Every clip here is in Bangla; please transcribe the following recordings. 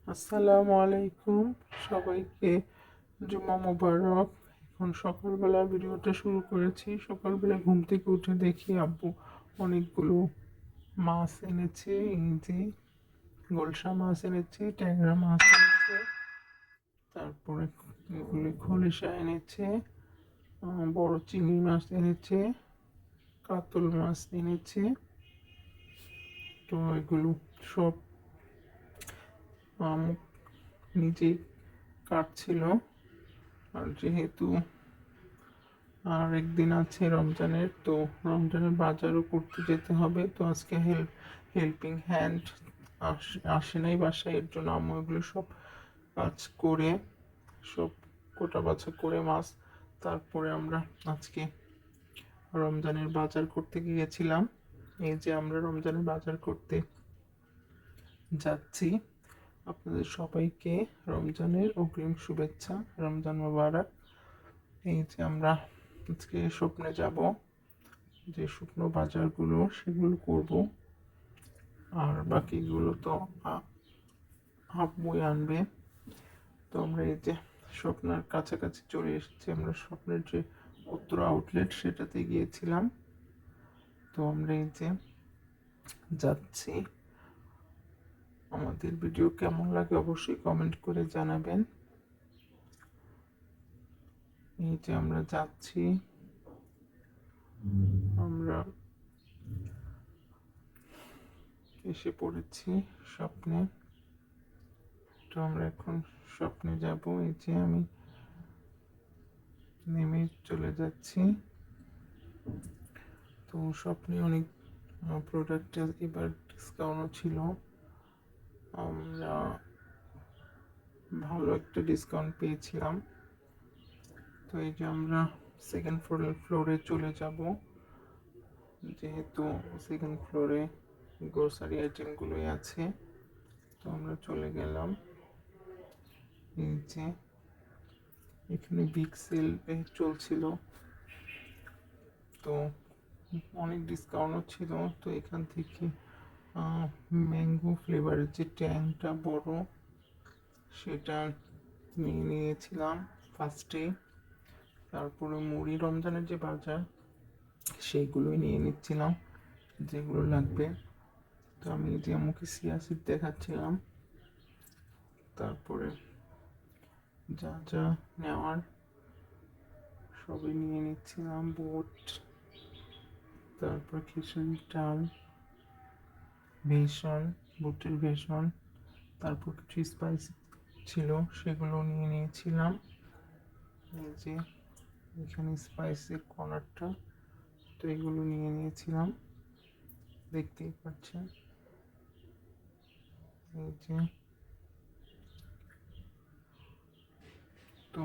আসসালামু আলাইকুম সবাইকে, জুমা মোবারক। এখন সকালবেলা ভিডিওটা শুরু করেছি। সকালবেলা ঘুম থেকে উঠে দেখি আব্বু অনেকগুলো মাছ এনেছে। এই যে গোলসা মাছ এনেছে, ট্যাংরা মাছ এনেছে, তারপরে এগুলি খলিশা এনেছে, বড় চিংড়ি মাছ এনেছে, কাতল মাছ এনেছে। তো এগুলো সব নিজেই কাটছিল। আর যেহেতু আর একদিন আছে রমজানের, তো রমজানের বাজারও করতে যেতে হবে। তো আজকে হেল্পিং হ্যান্ড আসে নাই বাসায়, এর জন্য আম্মু এগুলো সব কাজ করে, সব কোটা বাছা করে মাছ, তারপরে আমরা আজকে রমজানের বাজার করতে গিয়েছিলাম। এই যে আমরা রমজানের বাজার করতে যাচ্ছি। আপনাদের সবাইকে রমজানের অগ্রিম শুভেচ্ছা, রমজান মোবারক। এই যে আমরা আজকে স্বপ্নে যাব, যে শুকনো বাজারগুলো সেগুলো করব, আর বাকিগুলো তো আব্বুই আনবে। তো আমরা এই যে স্বপ্নের কাছাকাছি চলে এসেছি। আমরা স্বপ্নের যে উত্তর আউটলেট সেটাতে গিয়েছিলাম। তো আমরা এই যে যাচ্ছি। আমাদের ভিডিও কেমন লাগে অবশ্যই কমেন্ট করে জানাবেন। এই যে আমরা যাচ্ছি, আমরা এসে পড়েছি স্বপ্নে। তো আমরা এখন স্বপ্নে যাব। এই যে আমি নেমে চলে যাচ্ছি। তো স্বপ্নে অনেক প্রোডাক্ট এবার ডিসকাউন্টও ছিল। আমরা ভালো একটা ডিসকাউন্ট পেয়েছিলাম। তো এই যে আমরা সেকেন্ড ফ্লোরে চলে যাব, যেহেতু সেকেন্ড ফ্লোরে গ্রোসারি আইটেমগুলোই আছে। তো আমরা চলে গেলাম। এই যে এখানে বিগ সেল চলছিল, তো অনেক ডিসকাউন্টও ছিল। তো এখান থেকে ম্যাঙ্গো ফ্লেভারের যে ট্যাংটা বড়, সেটা নিয়ে নিয়েছিলাম ফার্স্টে। তারপরে মুড়ি, রমজানের যে বাজার সেইগুলোই নিয়ে নিচ্ছিলাম, যেগুলো লাগবে। তো আমি যে আমাকে সিয়াসিড দেখাচ্ছিলাম, তারপরে যা যা নেওয়ার সবই নিয়ে নিচ্ছিলাম। বুট, তারপর খিচুড়ি ডাল, ভেষণ, বুটের ভেষণ, তারপর কিছু স্পাইস ছিল সেগুলো নিয়ে নিয়েছিলাম। এই যে এখানে স্পাইসের কর্নারটা, তো এগুলো নিয়ে নিয়েছিলাম, দেখতেই পাচ্ছেন। এই যে তো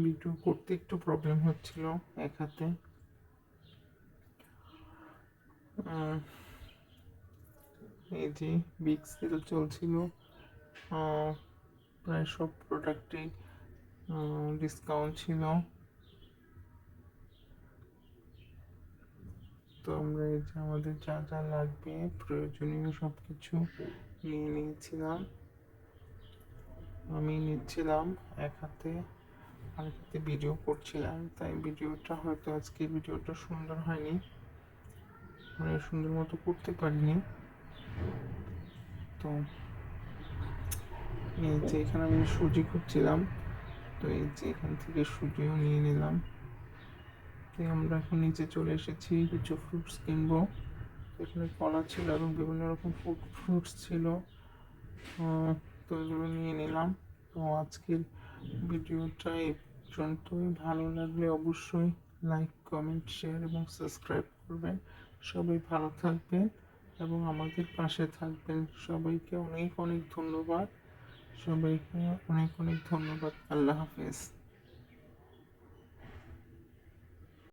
ভিডিও করতে একটু প্রবলেম হচ্ছিল এক হাতে। এই যে বিগ সেল চলছিল, প্রায় সব প্রোডাক্টে ডিসকাউন্ট ছিল। তো আমরা এই যে আমাদের যা যা লাগবে প্রয়োজনীয় সব কিছু নিয়ে নিয়েছিলাম। আমি নিচ্ছিলাম এক হাতে, আরেক হাতে ভিডিও করছিলাম, তাই ভিডিওটা হয়তো আজকে ভিডিওটা সুন্দর হয়নি, মানে সুন্দর মতো করতে পারিনি। তো এই যে এখানে আমি সুজি খুঁজছিলাম, তো এই যে এখান থেকে সুজিও নিয়ে নিলাম। তো আমরা এখন নিচে চলে এসেছি, কিছু ফ্রুটস কিনবো। এখানে কলা ছিল এবং বিভিন্ন রকম ফ্রুটস ছিল। তো এগুলো নিয়ে নিলাম। তো আজকের ভিডিওটা এই পর্যন্তই। ভালো লাগলে অবশ্যই লাইক, কমেন্ট, শেয়ার এবং সাবস্ক্রাইব করবেন। সবাই ভালো থাকবেন এবং আমাদের পাশে থাকবেন। সবাইকে অনেক অনেক ধন্যবাদ। সবাইকে অনেক অনেক ধন্যবাদ। আল্লাহ হাফেজ।